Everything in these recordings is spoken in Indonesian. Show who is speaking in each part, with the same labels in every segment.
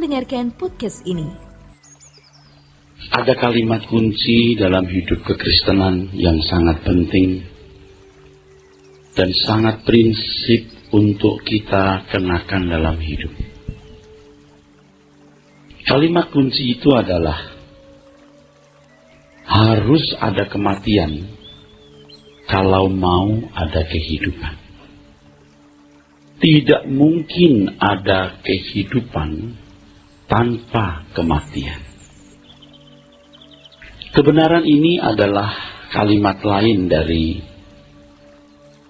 Speaker 1: mendengarkan podcast ini.
Speaker 2: Ada kalimat kunci dalam hidup kekristenan yang sangat penting dan sangat prinsip untuk kita kenakan dalam hidup. Kalimat kunci itu adalah harus ada kematian kalau mau ada kehidupan. Tidak mungkin ada kehidupan tanpa kematian. Kebenaran ini adalah kalimat lain dari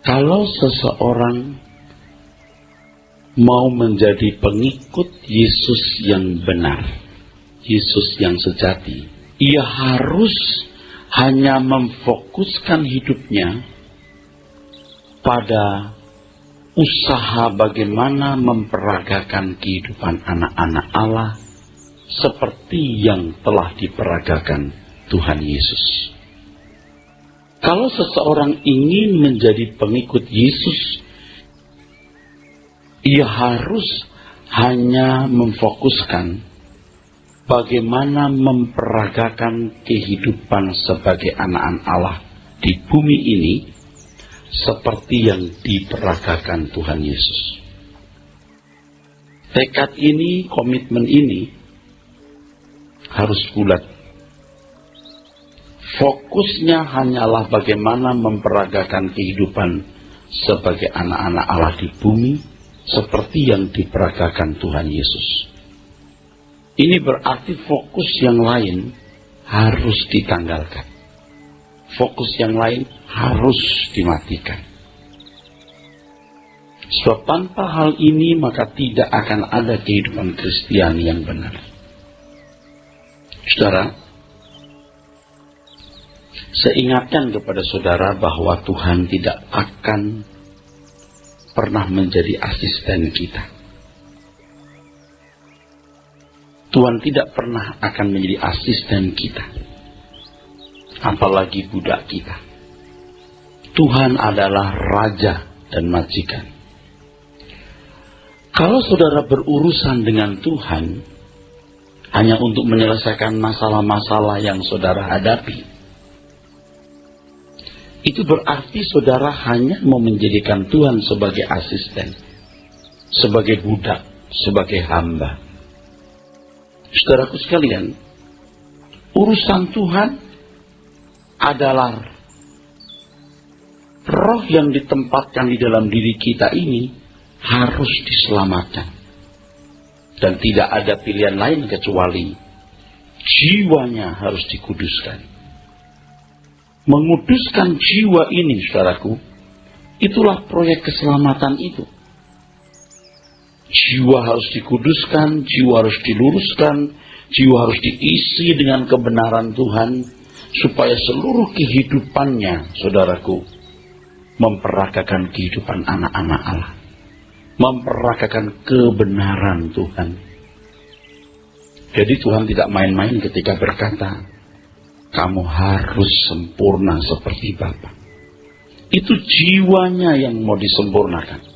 Speaker 2: kalau seseorang mau menjadi pengikut Yesus yang benar, Yesus yang sejati, ia harus hanya memfokuskan hidupnya pada usaha bagaimana memperagakan kehidupan anak-anak Allah seperti yang telah diperagakan Tuhan Yesus. Kalau seseorang ingin menjadi pengikut Yesus, ia harus hanya memfokuskan bagaimana memperagakan kehidupan sebagai anak-anak Allah di bumi ini seperti yang diperagakan Tuhan Yesus. Tekad ini, komitmen ini harus bulat. Fokusnya hanyalah bagaimana memperagakan kehidupan sebagai anak-anak Allah di bumi seperti yang diperagakan Tuhan Yesus. Ini berarti fokus yang lain harus ditanggalkan. Fokus yang lain harus dimatikan. Sebab tanpa hal ini maka tidak akan ada kehidupan Kristiani yang benar. Saudara, saya ingatkan kepada saudara bahwa Tuhan tidak akan pernah menjadi asisten kita. Tuhan tidak pernah akan menjadi asisten kita, apalagi budak kita. Tuhan adalah raja dan majikan. Kalau saudara berurusan dengan Tuhan hanya untuk menyelesaikan masalah-masalah yang saudara hadapi, itu berarti saudara hanya mau menjadikan Tuhan sebagai asisten, sebagai budak, sebagai hamba. Saudaraku sekalian, urusan Tuhan adalah roh yang ditempatkan di dalam diri kita ini harus diselamatkan. Dan tidak ada pilihan lain kecuali jiwanya harus dikuduskan. Menguduskan jiwa ini, saudaraku, itulah proyek keselamatan itu. Jiwa harus dikuduskan, jiwa harus diluruskan, jiwa harus diisi dengan kebenaran Tuhan, supaya seluruh kehidupannya, saudaraku, memperagakan kehidupan anak-anak Allah, memperagakan kebenaran Tuhan. Jadi Tuhan tidak main-main ketika berkata, kamu harus sempurna seperti Bapa. Itu jiwanya yang mau disempurnakan.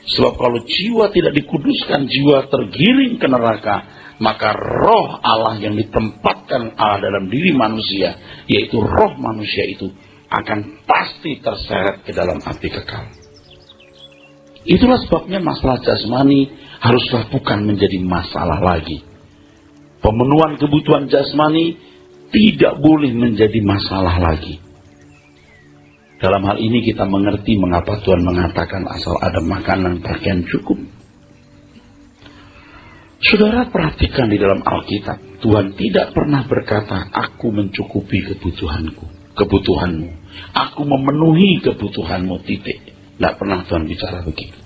Speaker 2: Sebab kalau jiwa tidak dikuduskan, jiwa tergiring ke neraka, maka roh Allah yang ditempatkan Allah dalam diri manusia, yaitu roh manusia itu, akan pasti terseret ke dalam api kekal. Itulah sebabnya masalah jasmani haruslah bukan menjadi masalah lagi. Pemenuhan kebutuhan jasmani tidak boleh menjadi masalah lagi. Dalam hal ini kita mengerti mengapa Tuhan mengatakan asal ada makanan pakaian cukup. Saudara perhatikan di dalam Alkitab, Tuhan tidak pernah berkata, aku mencukupi kebutuhanmu. Aku memenuhi kebutuhanmu, titik. Tidak pernah Tuhan bicara begitu.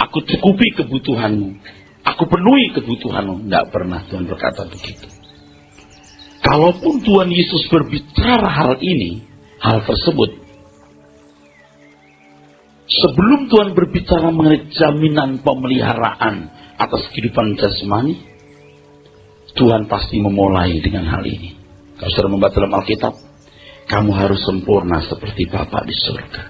Speaker 2: Aku cukupi kebutuhanmu. Aku penuhi kebutuhanmu. Tidak pernah Tuhan berkata begitu. Kalaupun Tuhan Yesus berbicara hal ini, hal tersebut, sebelum Tuhan berbicara mengenai jaminan pemeliharaan atas kehidupan jasmani, Tuhan pasti memulai dengan hal ini. Kalau saudara membaca dalam Alkitab, kamu harus sempurna seperti Bapa di surga.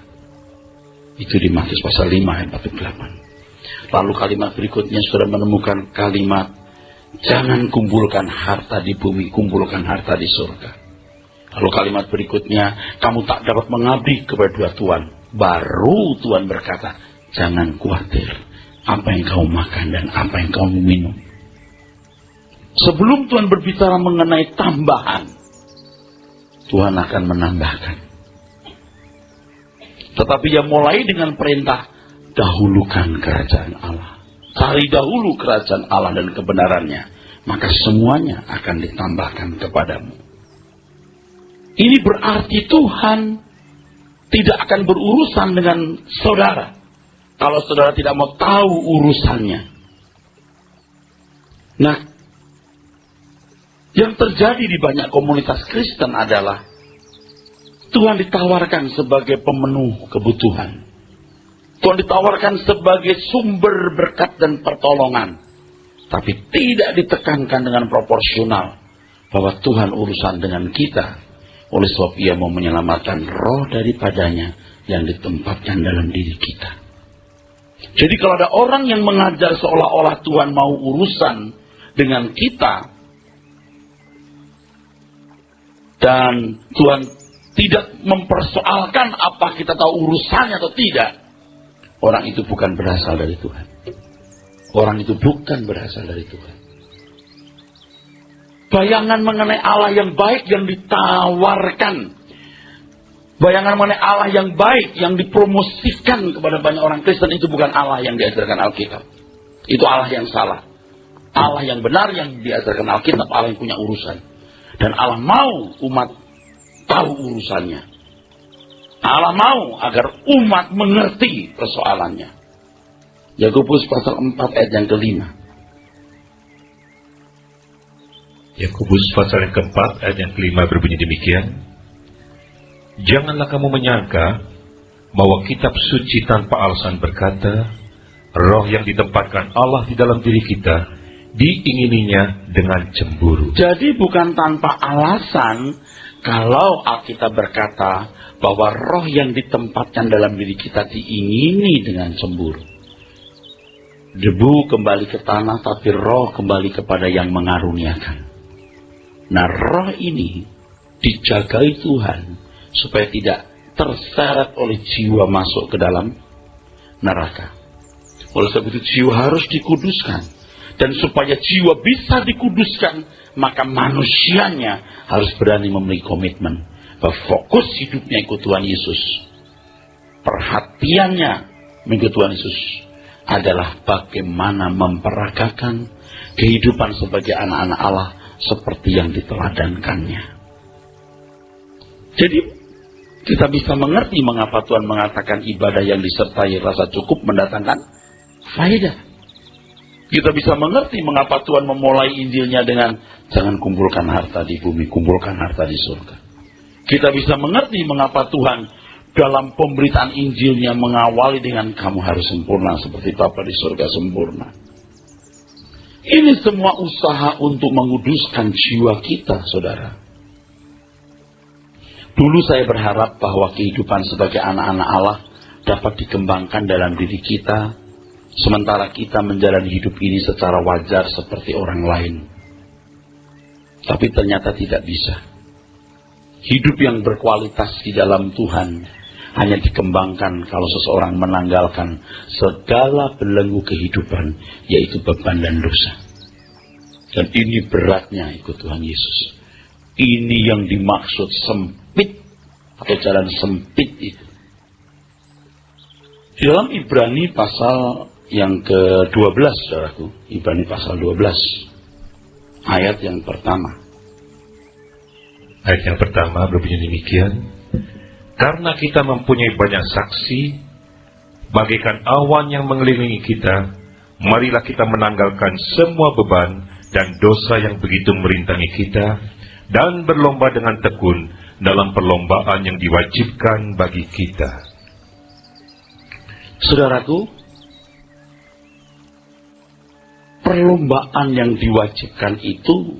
Speaker 2: Itu di Matius pasal 5 ayat 48. Lalu kalimat berikutnya saudara menemukan kalimat, jangan kumpulkan harta di bumi, kumpulkan harta di surga. Lalu kalimat berikutnya, kamu tak dapat mengabdi kepada dua Tuhan. Baru Tuhan berkata, jangan khawatir apa yang kamu makan dan apa yang kamu minum. Sebelum Tuhan berbicara mengenai tambahan, Tuhan akan menambahkan. Tetapi yang mulai dengan perintah, dahulukan kerajaan Allah. Cari dahulu kerajaan Allah dan kebenarannya, maka semuanya akan ditambahkan kepadamu. Ini berarti Tuhan tidak akan berurusan dengan saudara kalau saudara tidak mau tahu urusannya. Nah, yang terjadi di banyak komunitas Kristen adalah Tuhan ditawarkan sebagai pemenuh kebutuhan. Tuhan ditawarkan sebagai sumber berkat dan pertolongan. Tapi tidak ditekankan dengan proporsional bahwa Tuhan urusan dengan kita. Oleh sebab ia mau menyelamatkan roh daripadanya yang ditempatkan dalam diri kita. Jadi kalau ada orang yang mengajar seolah-olah Tuhan mau urusan dengan kita, dan Tuhan tidak mempersoalkan apa kita tahu urusannya atau tidak, orang itu bukan berasal dari Tuhan. Orang itu bukan berasal dari Tuhan. Bayangan mengenai Allah yang baik yang ditawarkan, bayangan mengenai Allah yang baik yang dipromosikan kepada banyak orang Kristen, itu bukan Allah yang diajarkan Alkitab. Itu Allah yang salah. Allah yang benar yang diajarkan Alkitab, Allah yang punya urusan. Dan Allah mau umat tahu urusannya. Allah mau agar umat mengerti persoalannya. Yakobus pasal 4 ayat yang kelima.
Speaker 1: Yakobus pasal yang keempat ayat yang kelima berbunyi demikian. Janganlah kamu menyangka bahwa kitab suci tanpa alasan berkata, roh yang ditempatkan Allah di dalam diri kita diingininya dengan cemburu.
Speaker 2: Jadi bukan tanpa alasan kalau Alkitab berkata bahwa roh yang ditempatkan dalam diri kita diingini dengan cemburu. Debu kembali ke tanah, tapi roh kembali kepada yang mengaruniakan. Nah, roh ini dijagai Tuhan supaya tidak terseret oleh jiwa masuk ke dalam neraka. Oleh sebab itu jiwa harus dikuduskan. Dan supaya jiwa bisa dikuduskan, maka manusianya harus berani memiliki komitmen bahwa fokus hidupnya ikut Tuhan Yesus. Perhatiannya mengikut Tuhan Yesus adalah bagaimana memperagakan kehidupan sebagai anak-anak Allah seperti yang diteladankannya. Jadi kita bisa mengerti mengapa Tuhan mengatakan ibadah yang disertai rasa cukup mendatangkan faedah. Kita bisa mengerti mengapa Tuhan memulai Injilnya dengan jangan kumpulkan harta di bumi, kumpulkan harta di surga. Kita bisa mengerti mengapa Tuhan dalam pemberitaan Injilnya mengawali dengan kamu harus sempurna seperti Bapa di surga sempurna. Ini semua usaha untuk menguduskan jiwa kita, saudara. Dulu saya berharap bahwa kehidupan sebagai anak-anak Allah dapat dikembangkan dalam diri kita, sementara kita menjalani hidup ini secara wajar seperti orang lain. Tapi ternyata tidak bisa. Hidup yang berkualitas di dalam Tuhan hanya dikembangkan kalau seseorang menanggalkan segala belenggu kehidupan, yaitu beban dan dosa. Dan ini beratnya ikut Tuhan Yesus. Ini yang dimaksud sempit atau jalan sempit itu. Di dalam Ibrani pasal yang ke-12, saudaraku, Ibrani pasal 12, ayat yang pertama.
Speaker 1: Ayat yang pertama berbunyi demikian. Karena kita mempunyai banyak saksi, bagaikan awan yang mengelilingi kita, marilah kita menanggalkan semua beban dan dosa yang begitu merintangi kita, dan berlomba dengan tekun dalam perlombaan yang diwajibkan bagi kita.
Speaker 2: Saudaraku, perlombaan yang diwajibkan itu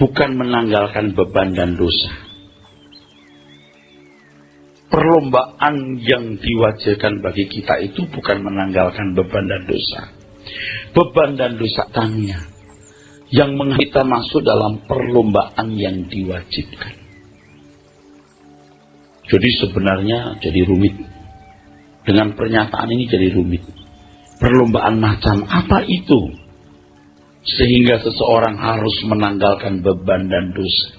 Speaker 2: bukan menanggalkan beban dan dosa. perlombaan yang diwajibkan bagi kita itu bukan menanggalkan beban dan dosa. Beban dan dosa tanya yang kita masuk dalam perlombaan yang diwajibkan. Jadi sebenarnya jadi rumit. Dengan pernyataan ini jadi rumit. Perlombaan macam apa itu? Sehingga seseorang harus menanggalkan beban dan dosa.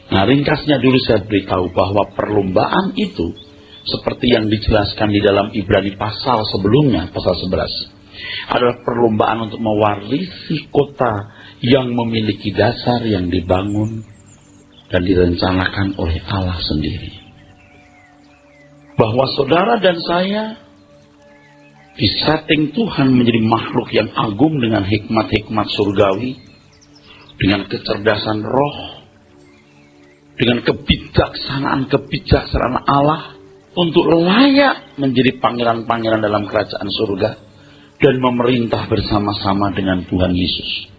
Speaker 2: Nah, ringkasnya dulu saya beritahu bahwa perlombaan itu seperti yang dijelaskan di dalam Ibrani pasal sebelumnya, pasal 11. Adalah perlombaan untuk mewarisi kota yang memiliki dasar yang dibangun dan direncanakan oleh Allah sendiri. Bahwa saudara dan saya disetting Tuhan menjadi makhluk yang agung dengan hikmat-hikmat surgawi, dengan kecerdasan roh, dengan kebijaksanaan Allah untuk layak menjadi pangeran-pangeran dalam kerajaan surga dan memerintah bersama-sama dengan Tuhan Yesus.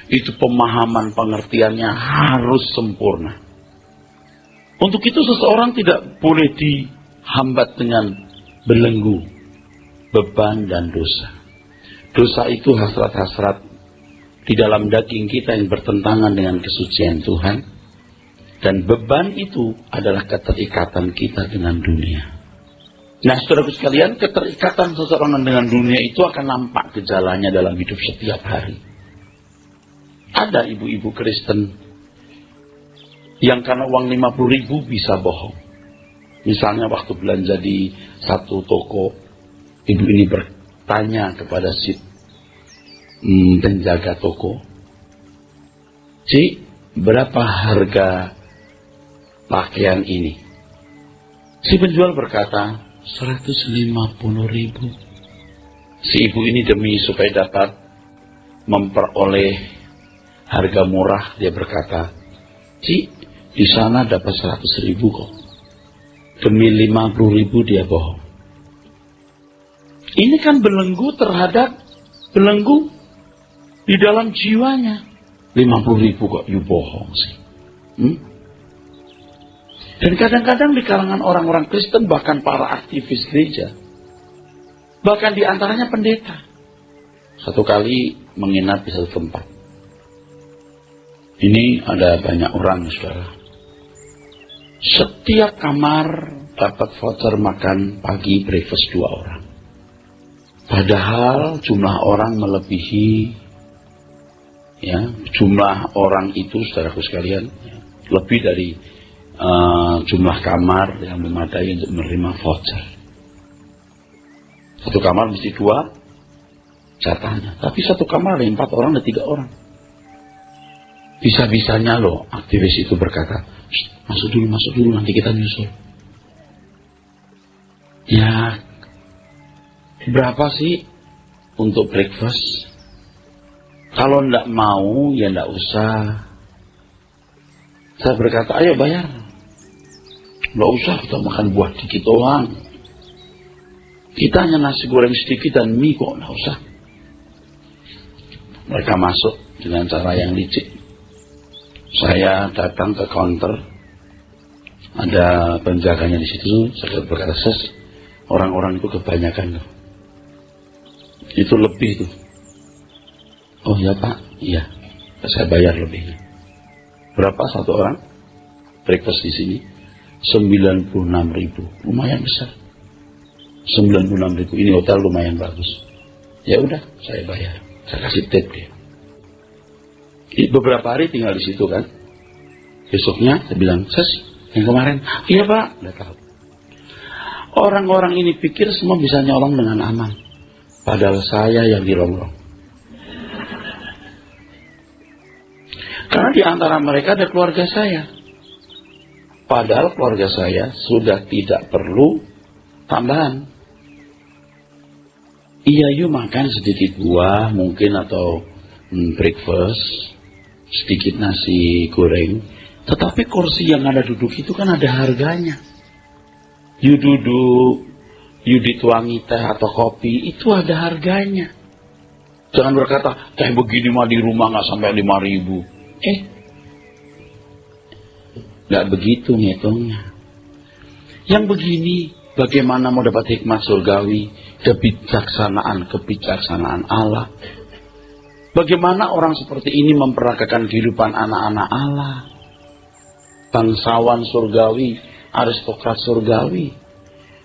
Speaker 2: Itu pemahaman pengertiannya harus sempurna. Untuk itu seseorang tidak boleh dihambat dengan belenggu, beban dan dosa. Dosa itu hasrat-hasrat di dalam daging kita yang bertentangan dengan kesucian Tuhan. Dan beban itu adalah keterikatan kita dengan dunia. Nah, saudaraku sekalian, keterikatan seseorang dengan dunia itu akan nampak gejalanya dalam hidup setiap hari. Ada ibu-ibu Kristen yang karena uang 50.000 bisa bohong. Misalnya waktu belanja di satu toko, ibu ini bertanya kepada si penjaga toko, "Ci, berapa harga pakaian ini?" Si penjual berkata, 150.000. Si ibu ini demi supaya dapat memperoleh harga murah, dia berkata, "Ci, di sana dapat 100.000 kok." Demi 50.000 dia bohong. Ini kan belenggu terhadap belenggu di dalam jiwanya. 50.000 kok you bohong sih. Dan kadang-kadang di kalangan orang-orang Kristen, bahkan para aktivis gereja, bahkan di antaranya pendeta, satu kali menginap di satu tempat. Ini ada banyak orang, saudara. Setiap kamar dapat voucher makan pagi breakfast 2 orang. Padahal jumlah orang melebihi, jumlah orang itu, saudaraku sekalian, lebih dari jumlah kamar yang memadai untuk menerima voucher. Satu kamar mesti 2 jatahnya. Tapi satu kamar ada 4 orang, ada 3 orang. Bisa-bisanya loh aktivis itu berkata, masuk dulu, nanti kita nyusul. Ya, berapa sih untuk breakfast? Kalau ndak mau, ya ndak usah. Saya berkata, ayo bayar. Nggak usah kita makan buah dikit doang. Kita hanya nasi goreng sedikit dan mie kok, nggak usah. Mereka masuk dengan cara yang licik. Saya datang ke counter, ada penjaganya di situ. Saya berkata, orang-orang itu kebanyakan loh. Itu lebih tuh. Oh ya Pak, iya. Saya bayar lebihnya. Berapa satu orang? Breakfast di sini 96.000. Lumayan besar. 96.000. Ini hotel lumayan bagus. Ya udah, saya bayar. Saya kasih tip dia. Beberapa hari tinggal di situ kan. Besoknya saya bilang, yang kemarin, iya Pak, udah tahu. Orang-orang ini pikir semua bisa nyolong dengan aman. Padahal saya yang dirongrong. Karena di antara mereka ada keluarga saya. Padahal keluarga saya sudah tidak perlu tambahan. Iya, yuk makan sedikit buah mungkin atau breakfast, sedikit nasi goreng. Tetapi kursi yang ada duduk itu kan ada harganya. You duduk, you dituangi teh atau kopi, itu ada harganya. Jangan berkata, teh begini mah di rumah nggak sampai 5.000. Nggak begitu ngitungnya. Yang begini, bagaimana mau dapat hikmat surgawi, kebijaksanaan Allah? Bagaimana orang seperti ini memperagakan kehidupan anak-anak Allah? Bangsawan surgawi, aristokrat surgawi.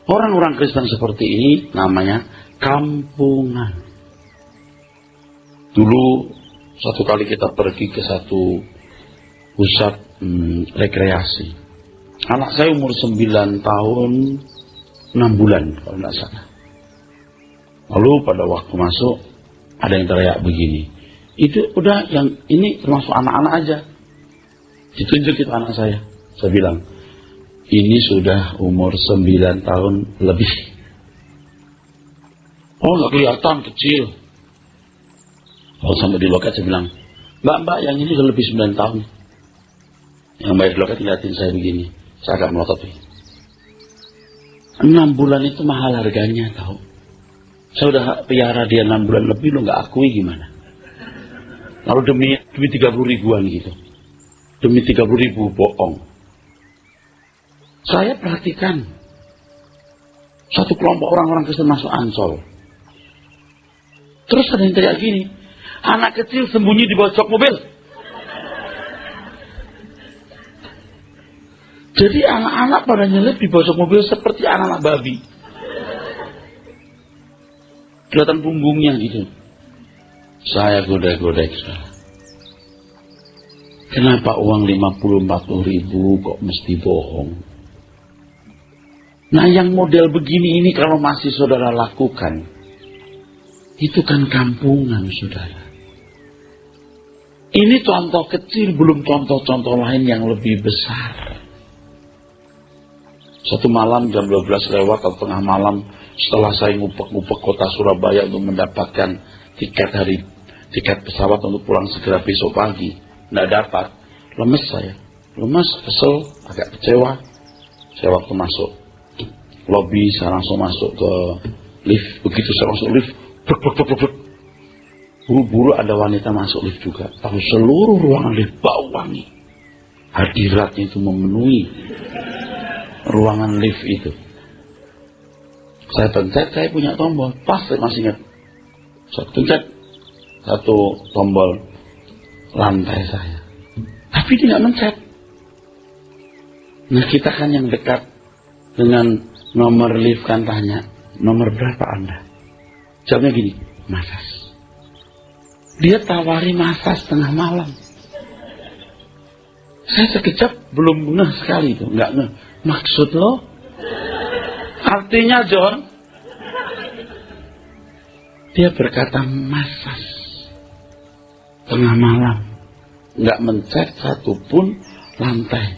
Speaker 2: Orang-orang Kristen seperti ini namanya kampungan. Dulu satu kali kita pergi ke satu pusat rekreasi. Anak saya umur 9 tahun 6 bulan kalau tidak salah. Lalu pada waktu masuk ada yang teriak begini. Itu udah yang ini termasuk anak-anak aja. Ditunjuk itu anak saya. Saya bilang, ini sudah umur 9 tahun lebih. Oh nggak kelihatan, kecil. Kalau sampai di loket saya bilang, mbak yang ini udah lebih 9 tahun. Yang bayar di loket ngeliatin saya begini. Saya agak melotot. 6 bulan itu mahal harganya tahu. Saya udah piara dia 6 bulan lebih, lo nggak akui gimana? Lalu demi 30 ribuan gitu. Demi 30 ribu bohong. Saya perhatikan satu kelompok orang-orang Kristen masuk Ancol. Terus ada yang teriak gini, anak kecil sembunyi di bawah jok mobil. Jadi anak-anak pada nyelip di bawah jok mobil seperti anak-anak babi. Kelihatan punggungnya gitu. Saya goda-goda itu. Kenapa uang 50-40 ribu kok mesti bohong? Nah yang model begini ini kalau masih saudara lakukan, itu kan kampungan saudara. Ini contoh kecil, belum contoh-contoh lain yang lebih besar. Satu malam jam 12 lewat atau tengah malam, setelah saya ngupek-ngupek kota Surabaya untuk mendapatkan tiket pesawat untuk pulang segera besok pagi, nggak dapat. Lemes saya, kesel, agak kecewa. Saya waktu masuk lobi, saya langsung masuk ke lift. Begitu saya masuk lift, buru-buru ada wanita masuk lift juga. Tahu seluruh ruangan lift bau wangi. Hadiratnya itu memenuhi ruangan lift itu. Saya pencet, saya punya tombol. Pas saya masih ingat. Saya pencet satu tombol lantai saya. Tapi tidak mencet. Nah kita kan yang dekat dengan nomor lift kan tanya, nomor berapa Anda? Jawabnya gini, masas. Dia tawari masas tengah malam. Saya sekejap belum ngeh sekali itu, nggak ngeh. Maksud lo? Artinya John? Dia berkata masas tengah malam, nggak mencet satupun lantai.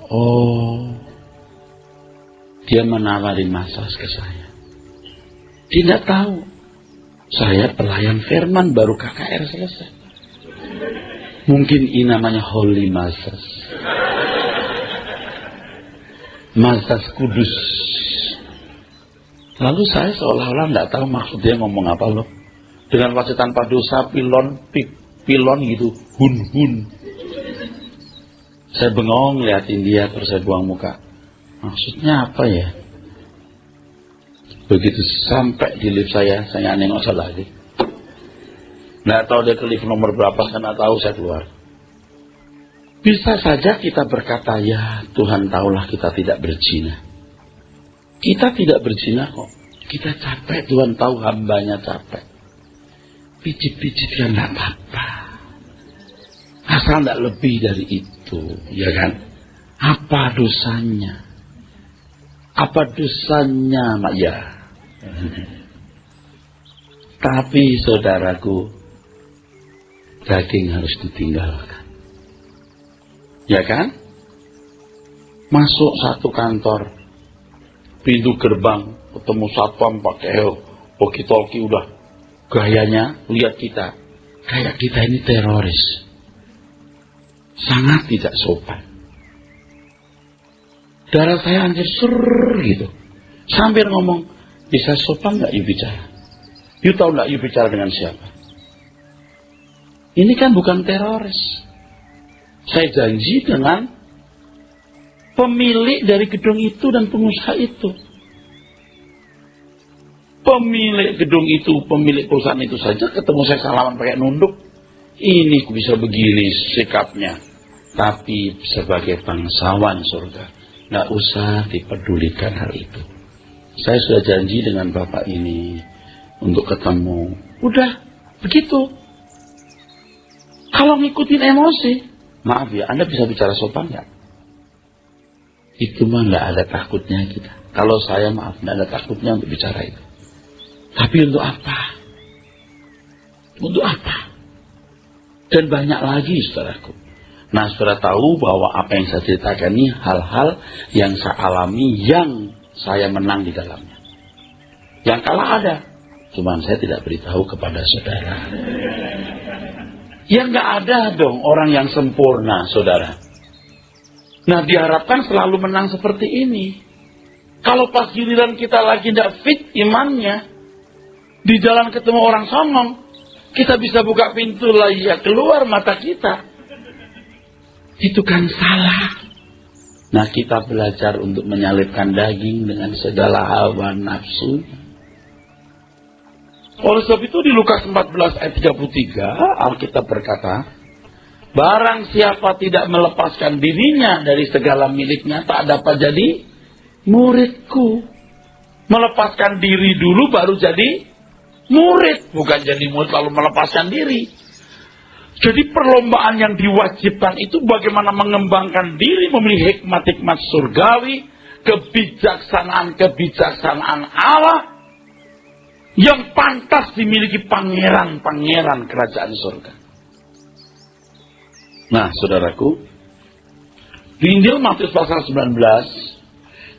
Speaker 2: Oh, dia menawari masas ke saya. Tidak tahu saya pelayan firman baru KKR selesai. Mungkin ini namanya holy masas, masas kudus. Lalu saya seolah-olah nggak tahu maksud dia ngomong apa loh. Dengan wajah tanpa dosa, pilon gitu, hun. Saya bengong liatin dia, terus saya buang muka. Maksudnya apa ya? Begitu sampai di lift saya nggak nengok lagi. Nggak tahu dia ke lift nomor berapa, saya nggak tahu, saya keluar. Bisa saja kita berkata, ya Tuhan tahulah kita tidak berzina. Kita tidak berzina kok. Kita capek, Tuhan tahu hambanya capek. Pijit-pijit kan nggak apa-apa. Asal nggak lebih dari itu, ya kan? Apa dosanya? Apa dosanya, Mak ya? Tapi saudaraku, daging harus ditinggalkan. Ya kan? Masuk satu kantor, pintu gerbang, ketemu satpam pakai walkie-talkie udah. Gayanya, lihat kita. Kayak kita ini teroris. Sangat tidak sopan. Darah saya hancur gitu. Sambil ngomong, bisa sopan gak you bicara? You tahu gak you bicara dengan siapa? Ini kan bukan teroris. Saya janji dengan pemilik dari gedung itu dan pengusaha itu. Pemilik gedung itu, pemilik perusahaan itu saja ketemu saya salaman pakai nunduk. Ini bisa begini sikapnya. Tapi sebagai bangsawan surga, nggak usah dipedulikan hal itu. Saya sudah janji dengan bapak ini untuk ketemu. Udah, begitu. Kalau ngikutin emosi, maaf ya, Anda bisa bicara sopan nggak? Itu mah nggak ada takutnya kita. Kalau saya maaf, nggak ada takutnya untuk bicara itu. Tapi untuk apa? Untuk apa? Dan banyak lagi, saudaraku. Nah, saudara tahu bahwa apa yang saya ceritakan ini hal-hal yang saya alami, yang saya menang di dalamnya. Yang kalah ada, cuman saya tidak beritahu kepada saudara. Ya nggak ada dong orang yang sempurna, saudara. Nah, diharapkan selalu menang seperti ini. Kalau pas giliran kita lagi tidak fit imannya, di jalan ketemu orang songong, kita bisa buka pintu lah, ya keluar mata kita. Itu kan salah. Nah, kita belajar untuk menyalipkan daging dengan segala hawa nafsu. Oleh sebab itu di Lukas 14 ayat 33, Alkitab berkata, barang siapa tidak melepaskan dirinya dari segala miliknya, tak dapat jadi muridku. Melepaskan diri dulu baru jadi murid, bukan jadi murid lalu melepaskan diri. Jadi perlombaan yang diwajibkan itu bagaimana mengembangkan diri, memiliki hikmat-hikmat surgawi, kebijaksanaan Allah yang pantas dimiliki pangeran-pangeran kerajaan surga. Nah, saudaraku, di Injil Matius pasal 19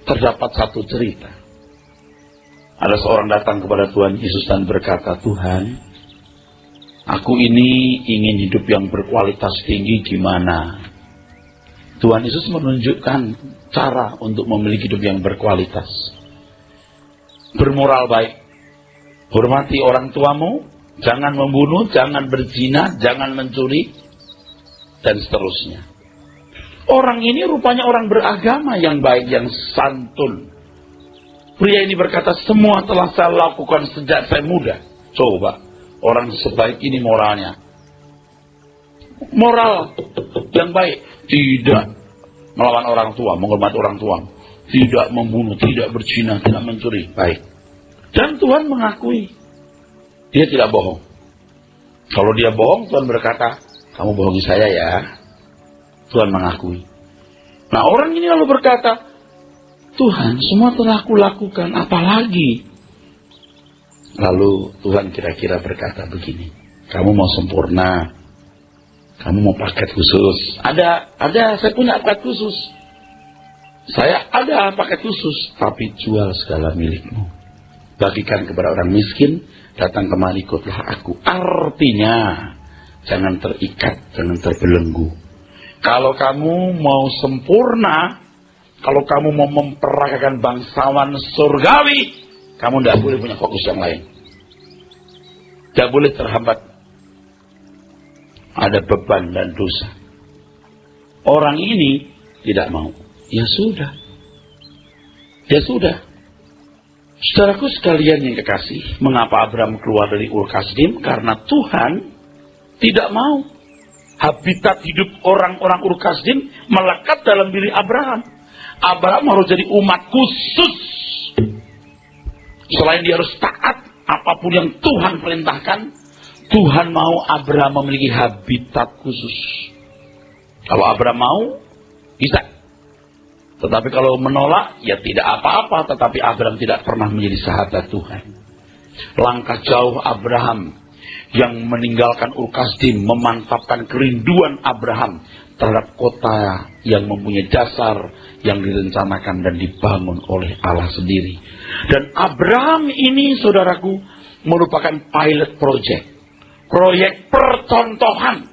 Speaker 2: terdapat satu cerita. Ada seorang datang kepada Tuhan Yesus dan berkata, Tuhan, aku ini ingin hidup yang berkualitas tinggi, gimana? Tuhan Yesus menunjukkan cara untuk memiliki hidup yang berkualitas. Bermoral baik. Hormati orang tuamu. Jangan membunuh, jangan berzina, jangan mencuri. Dan seterusnya. Orang ini rupanya orang beragama yang baik, yang santun. Pria ini berkata, semua telah saya lakukan sejak saya muda. Coba. Orang sebaik ini moralnya. Moral yang baik. Tidak melawan orang tua, menghormati orang tua. Tidak membunuh, tidak berzina, tidak mencuri. Baik. Dan Tuhan mengakui. Dia tidak bohong. Kalau dia bohong, Tuhan berkata, kamu bohongi saya ya. Tuhan mengakui. Nah, orang ini lalu berkata, Tuhan, semua telah aku lakukan, apalagi? Lalu Tuhan kira-kira berkata begini, kamu mau sempurna, kamu mau paket khusus. Ada, saya punya paket khusus. Saya ada paket khusus, tapi jual segala milikmu. Bagikan kepada orang miskin, datang kemari ikutlah aku. Artinya, jangan terikat, jangan terbelenggu. Kalau kamu mau sempurna, kalau kamu mau memperagakan bangsawan surgawi, kamu tidak boleh punya fokus yang lain. Tidak boleh terhambat. Ada beban dan dosa. Orang ini tidak mau. Ya sudah. Ya sudah. Saudaraku sekalian yang kekasih, mengapa Abraham keluar dari Ur Kasdim? Karena Tuhan tidak mau. Habitat hidup orang-orang Ur Kasdim melekat dalam diri Abraham. Abraham harus jadi umat khusus. Selain dia harus taat, apapun yang Tuhan perintahkan, Tuhan mau Abraham memiliki habitat khusus. Kalau Abraham mau, bisa. Tetapi kalau menolak, ya tidak apa-apa. Tetapi Abraham tidak pernah menjadi sahabat Tuhan. Langkah jauh Abraham yang meninggalkan Ur Kasdim, memantapkan kerinduan Abraham terhadap kota yang mempunyai dasar yang direncanakan dan dibangun oleh Allah sendiri. Dan Abraham ini, saudaraku, merupakan pilot project. Proyek percontohan.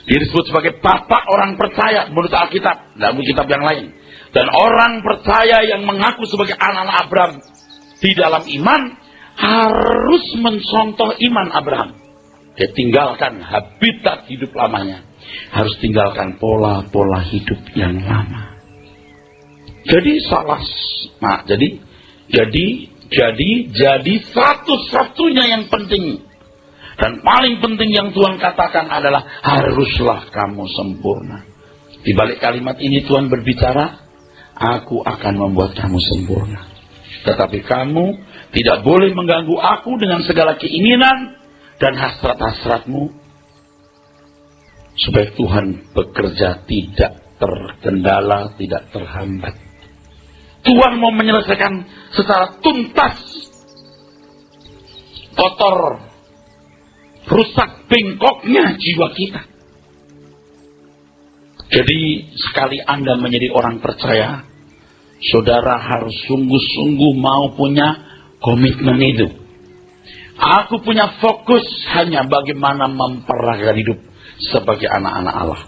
Speaker 2: Dia disebut sebagai bapak orang percaya menurut Alkitab, dalam kitab yang lain. Dan orang percaya yang mengaku sebagai anak-anak Abraham di dalam iman harus mencontoh iman Abraham. Dia tinggalkan habitat hidup lamanya. Harus tinggalkan pola-pola hidup yang lama. Jadi jadi satu-satunya yang penting dan paling penting yang Tuhan katakan adalah haruslah kamu sempurna. Di balik kalimat ini Tuhan berbicara, aku akan membuat kamu sempurna. Tetapi kamu tidak boleh mengganggu aku dengan segala keinginan dan hasrat-hasratmu, supaya Tuhan bekerja tidak terkendala, tidak terhambat. Tuhan mau menyelesaikan secara tuntas kotor, rusak, bengkoknya jiwa kita. Jadi sekali Anda menjadi orang percaya, saudara harus sungguh-sungguh mau punya komitmen itu. Aku punya fokus hanya bagaimana memperagakan hidup sebagai anak-anak Allah.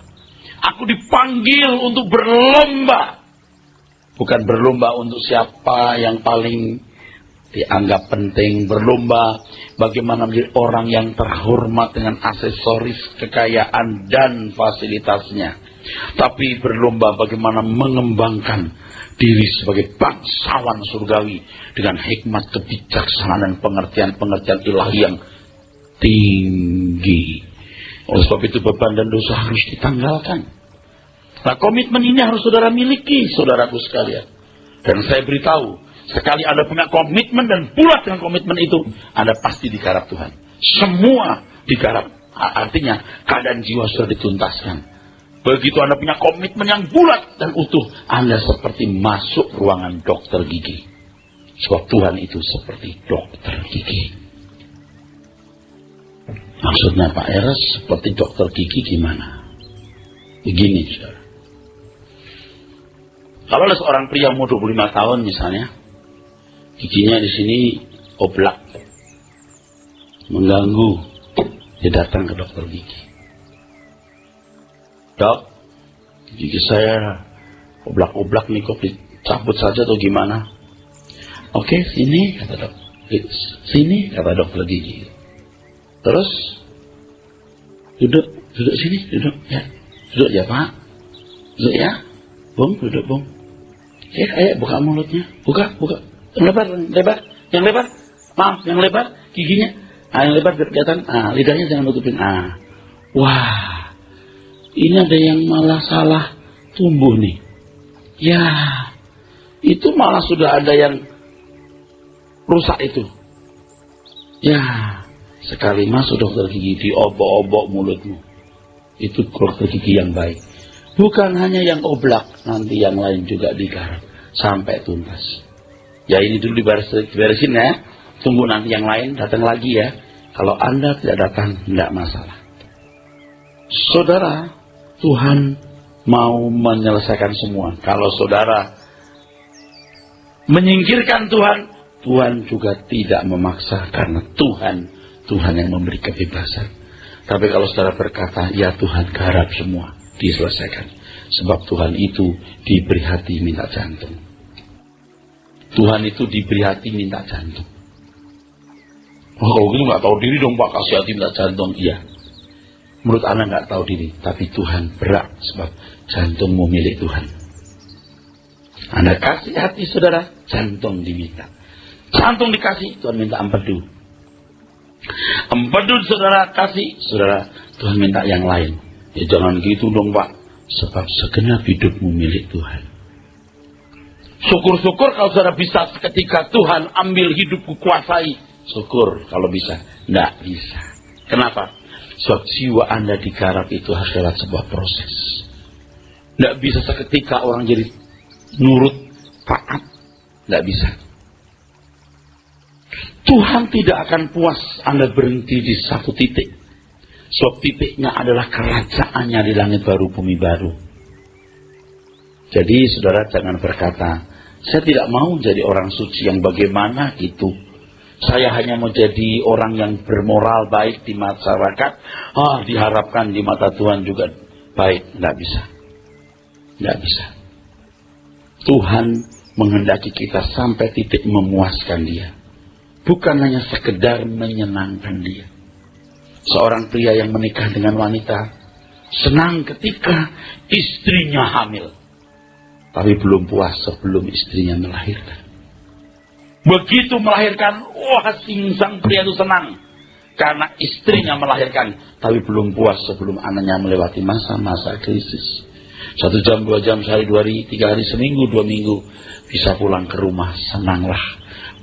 Speaker 2: Aku dipanggil untuk berlomba. Bukan berlomba untuk siapa yang paling dianggap penting. Berlomba bagaimana menjadi orang yang terhormat dengan aksesoris, kekayaan, dan fasilitasnya. Tapi berlomba bagaimana mengembangkan diri sebagai bangsawan surgawi dengan hikmat, kebijaksanaan, dan pengertian-pengertian ilahi yang tinggi. Oleh sebab itu beban dan dosa harus ditanggalkan. Nah, komitmen ini harus saudara miliki, saudaraku sekalian. Dan saya beritahu, sekali Anda punya komitmen dan bulat dengan komitmen itu, Anda pasti digarap Tuhan. Semua digarap. Artinya keadaan jiwa sudah dituntaskan. Begitu Anda punya komitmen yang bulat dan utuh, Anda seperti masuk ruangan dokter gigi. Sebab Tuhan itu seperti dokter gigi. Maksudnya Pak Eres seperti dokter gigi gimana? Begini, saudara. Kalau ada seorang pria umur 25 tahun misalnya, giginya di sini oblak, mengganggu, dia datang ke dokter gigi. Dok, gigi saya oblak-oblak nih, kok dicabut saja atau gimana? Oke, sini, kata dok. Sini, kata dokter gigi. Terus, duduk sini, duduk ya Pak, duduk ya, Bung, duduk Bung. Ayo buka mulutnya, buka, yang lebar, maaf, yang lebar, giginya, yang lebar kelihatan, lidahnya jangan tutupin, wah, ini ada yang malah salah tumbuh nih, ya, itu malah sudah ada yang rusak itu, ya, sekali masuk dokter gigi diobok-obok mulutmu, itu dokter gigi yang baik. Bukan hanya yang oblak, nanti yang lain juga digarap sampai tuntas. Ya ini dulu diberesin ya. Tunggu nanti yang lain datang lagi ya. Kalau Anda tidak datang, tidak masalah. Saudara, Tuhan mau menyelesaikan semua. Kalau saudara menyingkirkan Tuhan, Tuhan juga tidak memaksa karena Tuhan yang memberi kebebasan. Tapi kalau saudara berkata, ya Tuhan garap semua, diselesaikan. Sebab Tuhan itu diberi hati minta jantung. Tuhan itu diberi hati minta jantung. Oh, kalau gitu nggak tahu diri dong Pak, kasih hati minta jantung. Iya. Menurut Anda nggak tahu diri, tapi Tuhan berat sebab jantungmu milik Tuhan. Anda kasih hati saudara, jantung diminta. Jantung dikasih, Tuhan minta empedu. Empedu saudara kasih, saudara Tuhan minta yang lain. Ya jangan gitu dong Pak, sebab segenap hidupmu milik Tuhan. Syukur-syukur kalau saudara bisa ketika Tuhan ambil hidupku kuasai. Syukur kalau bisa. Tidak bisa. Kenapa? Sebab jiwa Anda digarap itu harus lewat sebuah proses. Tidak bisa seketika orang jadi nurut, taat. Tidak bisa. Tuhan tidak akan puas Anda berhenti di satu titik. Sebab titiknya adalah kerajaannya di langit baru, bumi baru. Jadi saudara jangan berkata, saya tidak mau jadi orang suci yang bagaimana gitu. Saya hanya mau jadi orang yang bermoral baik di masyarakat. Diharapkan di mata Tuhan juga baik. Tidak bisa. Tidak bisa. Tuhan menghendaki kita sampai titik memuaskan Dia. Bukan hanya sekedar menyenangkan Dia. Seorang pria yang menikah dengan wanita senang ketika istrinya hamil. tapi belum puas sebelum istrinya melahirkan. Begitu melahirkan, wah, sang pria itu senang karena istrinya melahirkan, tapi belum puas sebelum anaknya melewati masa-masa krisis. 1 jam, 2 jam, sehari, 2 hari, 3 hari, seminggu, 2 minggu, bisa pulang ke rumah. Senanglah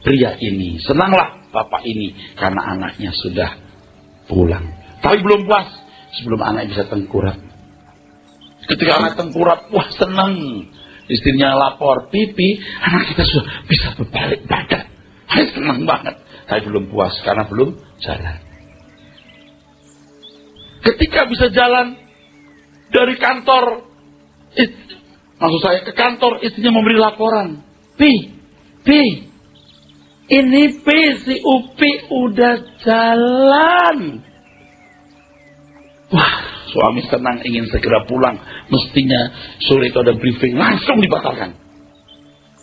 Speaker 2: pria ini, senanglah bapak ini, karena anaknya sudah pulang. Tapi belum puas sebelum anak bisa tengkurap. Ketika anak tengkurap, wah, senang. Istrinya lapor, pipi, anak kita sudah bisa berbalik badan. Senang banget. Tapi belum puas karena belum jalan. Ketika bisa jalan dari kantor, maksud saya ke kantor, istrinya memberi laporan. Pi, ini si Upi udah jalan. Wah, suami senang, ingin segera pulang. Mestinya sore itu ada briefing, langsung dibatalkan.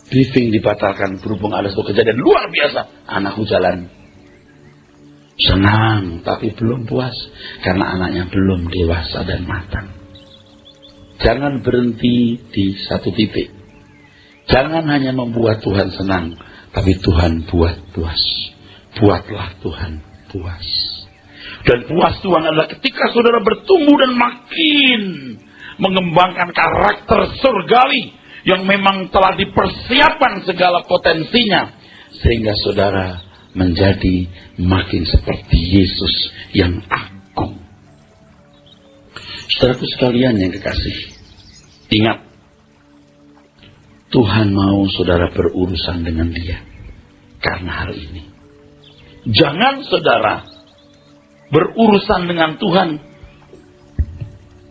Speaker 2: Briefing dibatalkan berhubung ada suatu kejadian luar biasa. Anakku jalan. Senang, tapi belum puas karena anaknya belum dewasa dan matang. Jangan berhenti di satu titik. Jangan hanya membuat Tuhan senang, tapi Tuhan buat puas. Buatlah Tuhan puas. Dan puas Tuhan adalah ketika saudara bertumbuh dan makin mengembangkan karakter surgawi yang memang telah dipersiapkan segala potensinya, sehingga saudara menjadi makin seperti Yesus yang agung. Saudaraku sekalian yang kekasih, ingat, Tuhan mau saudara berurusan dengan Dia karena hal ini. Jangan saudara berurusan dengan Tuhan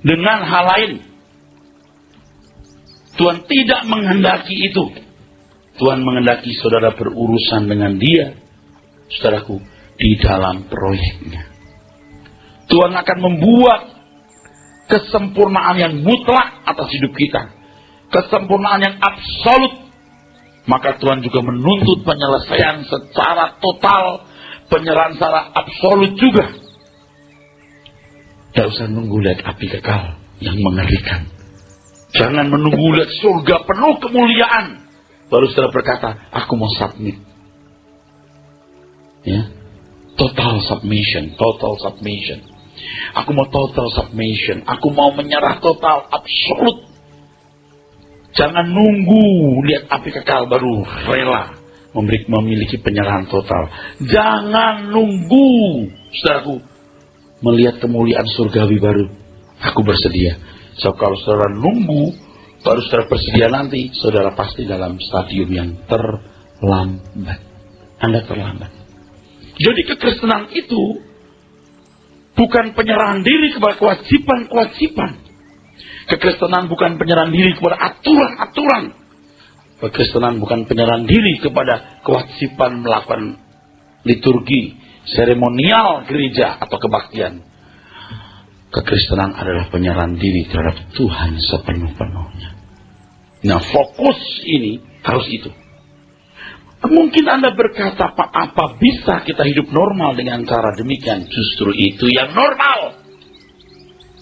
Speaker 2: dengan hal lain. Tuhan tidak menghendaki itu. Tuhan menghendaki saudara berurusan dengan Dia, saudaraku, di dalam proyeknya. Tuhan akan membuat kesempurnaan yang mutlak atas hidup kita. Kesempurnaan yang absolut. Maka Tuhan juga menuntut penyelesaian secara total, penyerahan secara absolut juga. Tidak usah nunggu lihat api kekal yang mengerikan. Jangan menunggu lihat surga penuh kemuliaan baru saudara berkata, aku mau submit. Ya, total submission. Aku mau total submission. Aku mau menyerah total, absolut. Jangan nunggu lihat api kekal baru rela memiliki penyerahan total. Jangan nunggu, saudaraku, melihat kemuliaan surgawi baru aku bersedia. So kalau saudara nunggu baru saudara bersedia, nanti saudara pasti dalam stadium yang terlambat. Anda terlambat. Jadi kekristenan itu bukan penyerahan diri kepada kewajiban-kewajiban. Kekristenan bukan penyerahan diri kepada aturan-aturan. Kekristenan bukan penyerahan diri kepada kewajiban melakukan liturgi, seremonial gereja atau kebaktian. Kekristenan adalah penyerahan diri terhadap Tuhan sepenuh-penuhnya. Nah, fokus ini harus itu. Mungkin Anda berkata, Pak, apa bisa kita hidup normal dengan cara demikian? Justru itu yang normal.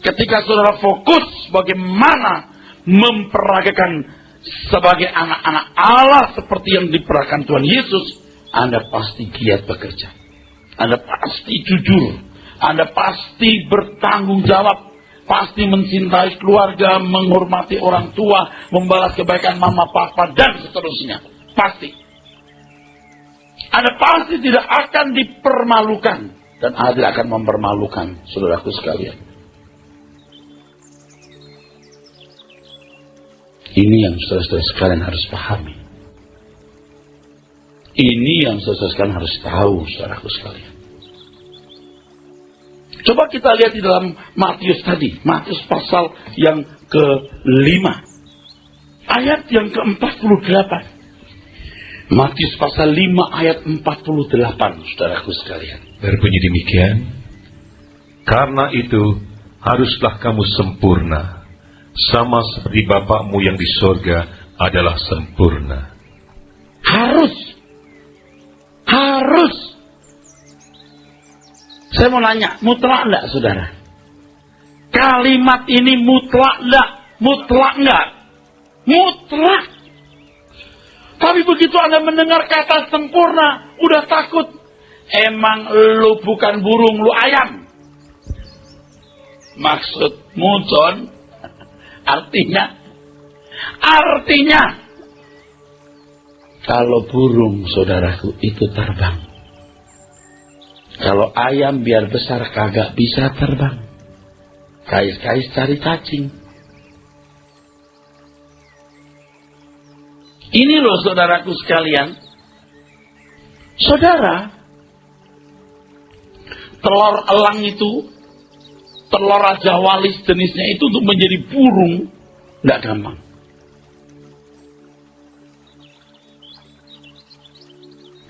Speaker 2: Ketika saudara fokus bagaimana memperagakan sebagai anak-anak Allah seperti yang diperagakan Tuhan Yesus, Anda pasti giat bekerja. Anda pasti jujur. Anda pasti bertanggung jawab. Pasti mencintai keluarga, menghormati orang tua, membalas kebaikan mama papa, dan seterusnya. Pasti. Anda pasti tidak akan dipermalukan. Dan Anda tidak akan mempermalukan saudaraku sekalian. Ini yang saudara-saudara sekalian harus pahami. Ini yang saudara-saudara sekalian harus tahu, saudaraku sekalian. Coba kita lihat di dalam Matius tadi. Matius pasal yang ke-5. Ayat yang ke-48. Matius pasal 5 ayat 48, saudaraku sekalian.
Speaker 1: Berbunyi demikian, karena itu haruslah kamu sempurna, sama seperti Bapakmu yang di sorga adalah sempurna.
Speaker 2: Harus. Saya mau nanya, mutlak enggak, saudara? Kalimat ini mutlak enggak? Mutlak enggak? Mutlak. Tapi begitu Anda mendengar kata sempurna, udah takut. Emang lu bukan burung, lu ayam. Maksudmu, John, artinya kalau burung, saudaraku, itu terbang. Kalau ayam biar besar kagak bisa terbang. Kais-kais cari cacing. Ini loh saudaraku sekalian. Saudara, telur elang itu, telur raja wali jenisnya itu untuk menjadi burung, tidak gampang.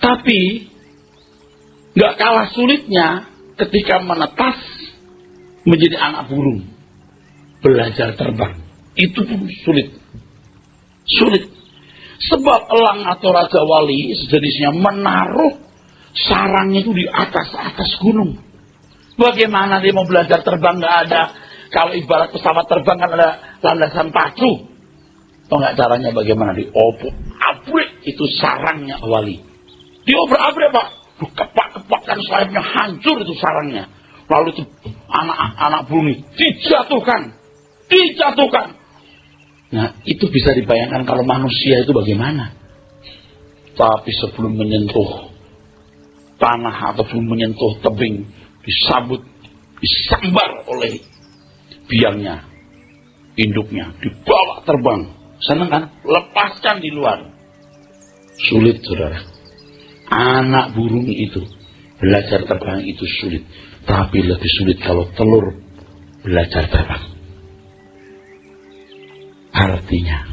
Speaker 2: Tapi nggak kalah sulitnya ketika menetas menjadi anak burung, belajar terbang. Itu pun sulit. Sebab elang atau raja wali sejenisnya menaruh sarangnya itu di atas gunung. Bagaimana dia mau belajar terbang? Nggak ada. Kalau ibarat pesawat terbang kan ada landasan pacu. Tahu nggak caranya bagaimana? Diobrak-abrik itu sarangnya wali. Diobrak-abrik, Pak. Kepak-kepakkan sayapnya, hancur itu sarangnya. Lalu itu anak burung dijatuhkan. Nah, itu bisa dibayangkan kalau manusia itu bagaimana. Tapi sebelum menyentuh tanah atau sebelum menyentuh tebing, disambar oleh biangnya, induknya, dibawa terbang. Senang kan? Lepaskan di luar. Sulit, saudara. Anak burung itu belajar terbang itu sulit, tapi lebih sulit kalau telur belajar terbang. Artinya,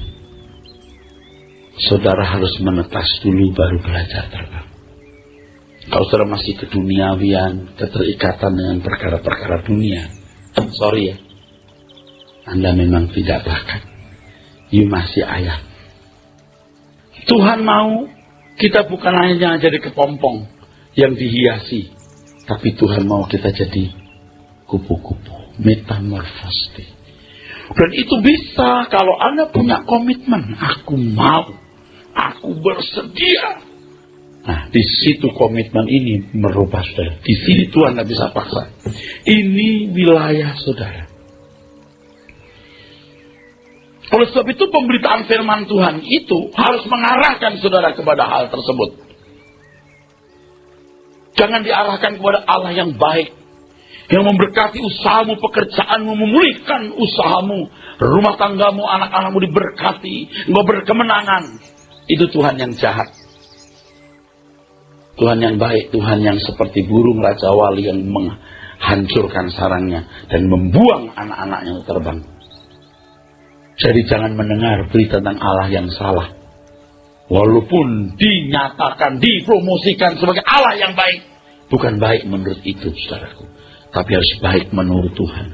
Speaker 2: saudara harus menetas dulu baru belajar terbang. Kalau saudara masih keduniawian, keterikatan dengan perkara-perkara dunia, sorry ya, Anda memang tidak bakat. You masih ayam. Tuhan mau kita bukan hanya jadi kepompong yang dihiasi, tapi Tuhan mau kita jadi kupu-kupu, metamorfosis. Dan itu bisa kalau Anda punya komitmen. Aku mau, aku bersedia. Nah, di situ komitmen ini merubah saudara. Di sini Tuhan tidak bisa paksa. Ini wilayah saudara. Oleh sebab itu pemberitaan firman Tuhan itu harus mengarahkan saudara kepada hal tersebut. Jangan diarahkan kepada Allah yang baik, yang memberkati usahamu, pekerjaanmu, memulihkan usahamu, rumah tanggamu, anak-anakmu diberkati, engkau berkemenangan. Itu Tuhan yang jahat. Tuhan yang baik, Tuhan yang seperti burung raja wali yang menghancurkan sarangnya dan membuang anak-anaknya terbang. Jadi jangan mendengar berita tentang Allah yang salah. Walaupun dinyatakan, dipromosikan sebagai Allah yang baik. Bukan baik menurut itu, saudaraku. Tapi harus baik menurut Tuhan.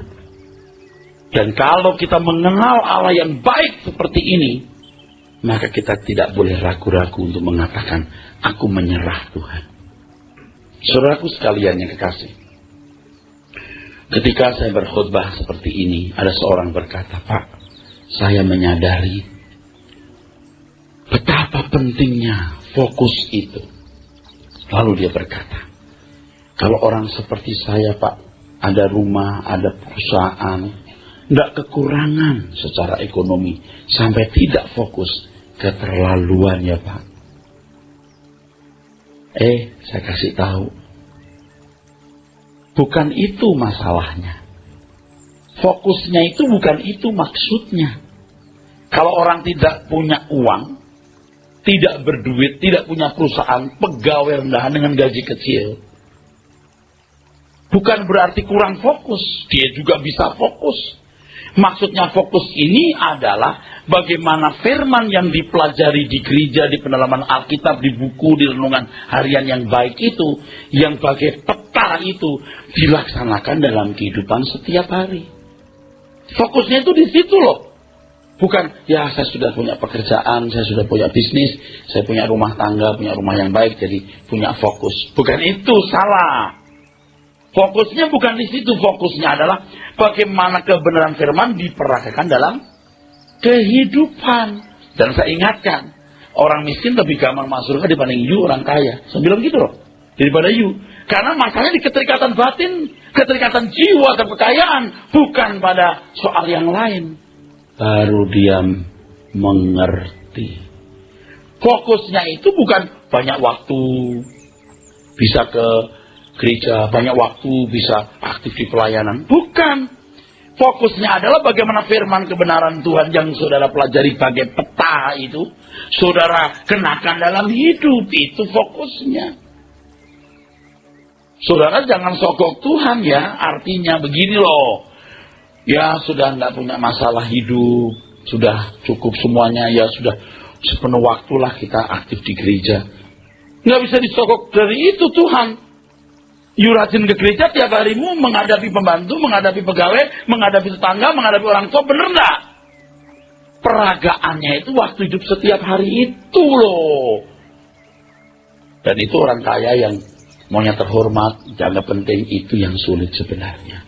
Speaker 2: Dan kalau kita mengenal Allah yang baik seperti ini, maka kita tidak boleh ragu-ragu untuk mengatakan, aku menyerah Tuhan. Saudaraku sekalian yang kekasih. Ketika saya berkhutbah seperti ini, ada seorang berkata, Pak, saya menyadari betapa pentingnya fokus itu. Lalu dia berkata, kalau orang seperti saya, Pak, ada rumah, ada perusahaan, tidak kekurangan secara ekonomi, sampai tidak fokus, keterlaluan ya Pak. Saya kasih tahu, bukan itu masalahnya. Fokusnya itu bukan itu maksudnya. Kalau orang tidak punya uang, tidak berduit, tidak punya perusahaan, pegawai rendahan dengan gaji kecil, bukan berarti kurang fokus. Dia juga bisa fokus. Maksudnya fokus ini adalah bagaimana firman yang dipelajari di gereja, di pendalaman Alkitab, di buku, di renungan harian yang baik itu, yang bagai peta itu, dilaksanakan dalam kehidupan setiap hari. Fokusnya itu di situ loh. Bukan, ya saya sudah punya pekerjaan, saya sudah punya bisnis, saya punya rumah tangga, punya rumah yang baik, jadi punya fokus. Bukan itu, salah. Fokusnya bukan di situ. Fokusnya adalah bagaimana kebenaran firman diperagakan dalam kehidupan. Dan saya ingatkan, orang miskin lebih gampang masuk surga dibanding you orang kaya. Saya bilang gitu loh, daripada you. Karena masalahnya di keterikatan batin, keterikatan jiwa dan kekayaan, bukan pada soal yang lain. Baru dia mengerti. Fokusnya itu bukan banyak waktu bisa ke gereja, banyak waktu bisa aktif di pelayanan. Bukan. Fokusnya adalah bagaimana firman kebenaran Tuhan yang saudara pelajari bagai peta itu, saudara kenakan dalam hidup. Itu fokusnya. Saudara jangan sogok Tuhan ya. Artinya begini loh. Ya sudah nggak punya masalah hidup, sudah cukup semuanya, ya sudah sepenuh waktulah kita aktif di gereja. Nggak bisa disogok dari itu Tuhan. You rajin ke gereja tiap harimu menghadapi pembantu, menghadapi pegawai, menghadapi tetangga, menghadapi orang tua, bener nggak? Peragaannya itu waktu hidup setiap hari itu loh. Dan itu orang kaya yang maunya terhormat, jangan penting, itu yang sulit sebenarnya.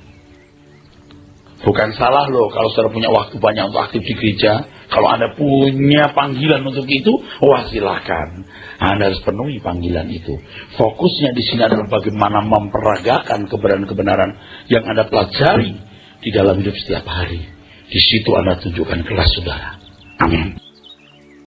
Speaker 2: Bukan salah loh kalau saudara punya waktu banyak untuk aktif di gereja. Kalau Anda punya panggilan untuk itu, wah silakan. Anda harus penuhi panggilan itu. Fokusnya di sini adalah bagaimana memperagakan kebenaran-kebenaran yang Anda pelajari di dalam hidup setiap hari. Di situ Anda tunjukkan kelas saudara. Amin.